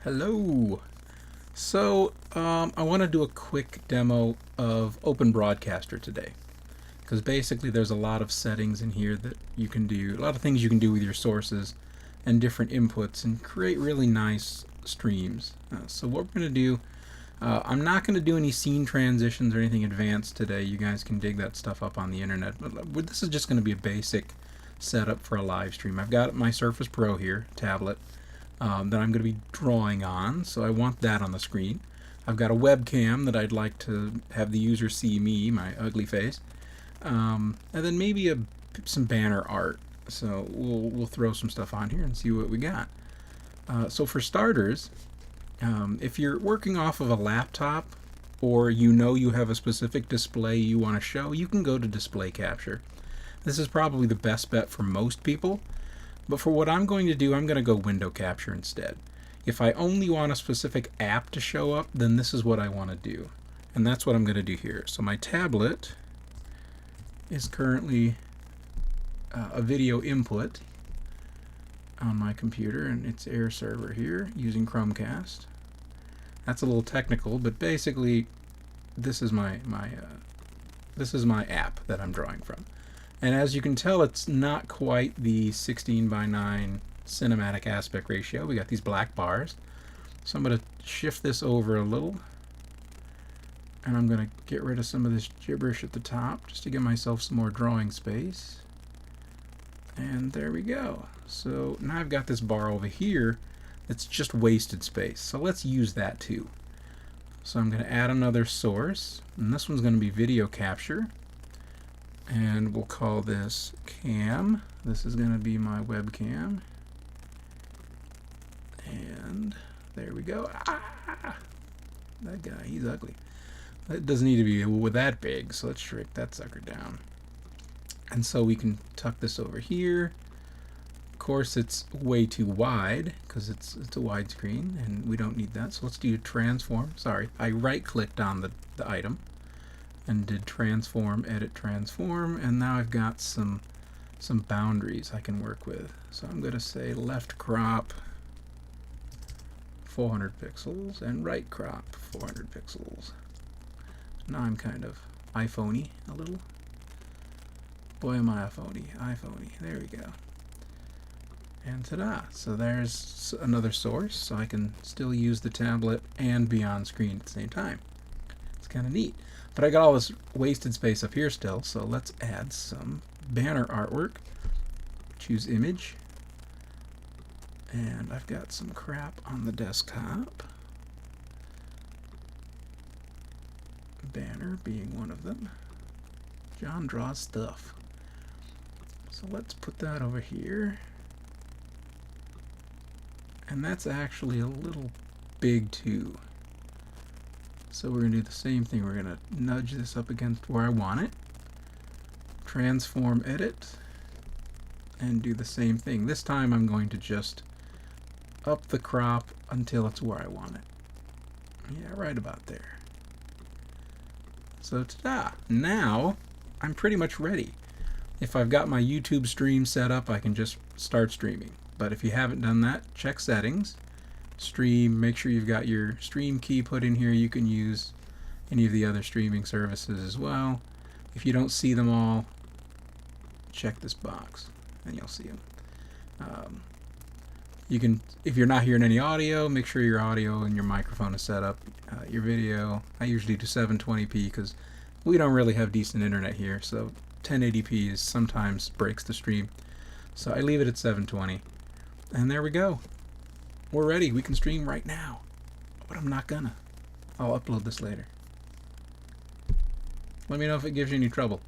Hello. So I want to do a quick demo of Open Broadcaster today, because basically there's a lot of settings in here that you can do, a lot of things you can do with your sources and different inputs and create really nice streams. So what we're going to do, I'm not going to do any scene transitions or anything advanced today. You guys can dig that stuff up on the internet. But this is just going to be a basic setup for a live stream. I've got my Surface Pro here, tablet, that I'm going to be drawing on, so I want that on the screen. I've got a webcam that I'd like to have the user see me, my ugly face, and then maybe some banner art. So we'll throw some stuff on here and see what we got. So for starters, if you're working off of a laptop or you have a specific display you want to show, you can go to display capture. This is probably the best bet for most people. But for what I'm going to do, I'm going to go window capture instead. If I only want a specific app to show up, then this is what I want to do. And that's what I'm going to do here. So my tablet is currently a video input on my computer, and it's Air Server here using Chromecast. That's a little technical, but basically this is my app that I'm drawing from. And as you can tell, it's not quite the 16:9 cinematic aspect ratio. We got these black bars. So I'm going to shift this over a little. And I'm going to get rid of some of this gibberish at the top just to give myself some more drawing space. And there we go. So now I've got this bar over here that's just wasted space. So let's use that too. So I'm going to add another source. And this one's going to be video capture. And we'll call this cam. This is going to be my webcam. And there we go. Ah! That guy, he's ugly. It doesn't need to be that big, so let's shrink that sucker down. And so we can tuck this over here. Of course, it's way too wide because it's a widescreen, and we don't need that. So let's do transform. Sorry, I right-clicked on the item and did transform, edit transform, and now I've got some boundaries I can work with. So I'm going to say left crop 400 pixels and right crop 400 pixels. Now I'm kind of iPhone-y a little. Boy, am I iPhone-y. There we go. And ta-da! So there's another source, so I can still use the tablet and be on screen at the same time. It's kind of neat. But I got all this wasted space up here still, so let's add some banner artwork. Choose image. And I've got some crap on the desktop. Banner being one of them. John draws stuff. So let's put that over here. And that's actually a little big too. So we're going to do the same thing. We're going to nudge this up against where I want it. Transform edit. And do the same thing. This time I'm going to just up the crop until it's where I want it. Yeah, right about there. So ta-da! Now I'm pretty much ready. If I've got my YouTube stream set up, I can just start streaming. But if you haven't done that, check settings. Stream, make sure you've got your stream key put in here. You can use any of the other streaming services as well. If you don't see them all, check this box and you'll see them. You can, if you're not hearing any audio, make sure your audio and your microphone is set up. Your video, I usually do 720p because we don't really have decent internet here, so 1080p sometimes breaks the stream. So I leave it at 720. And there we go. We're ready. We can stream right now. But I'm not gonna. I'll upload this later. Let me know if it gives you any trouble.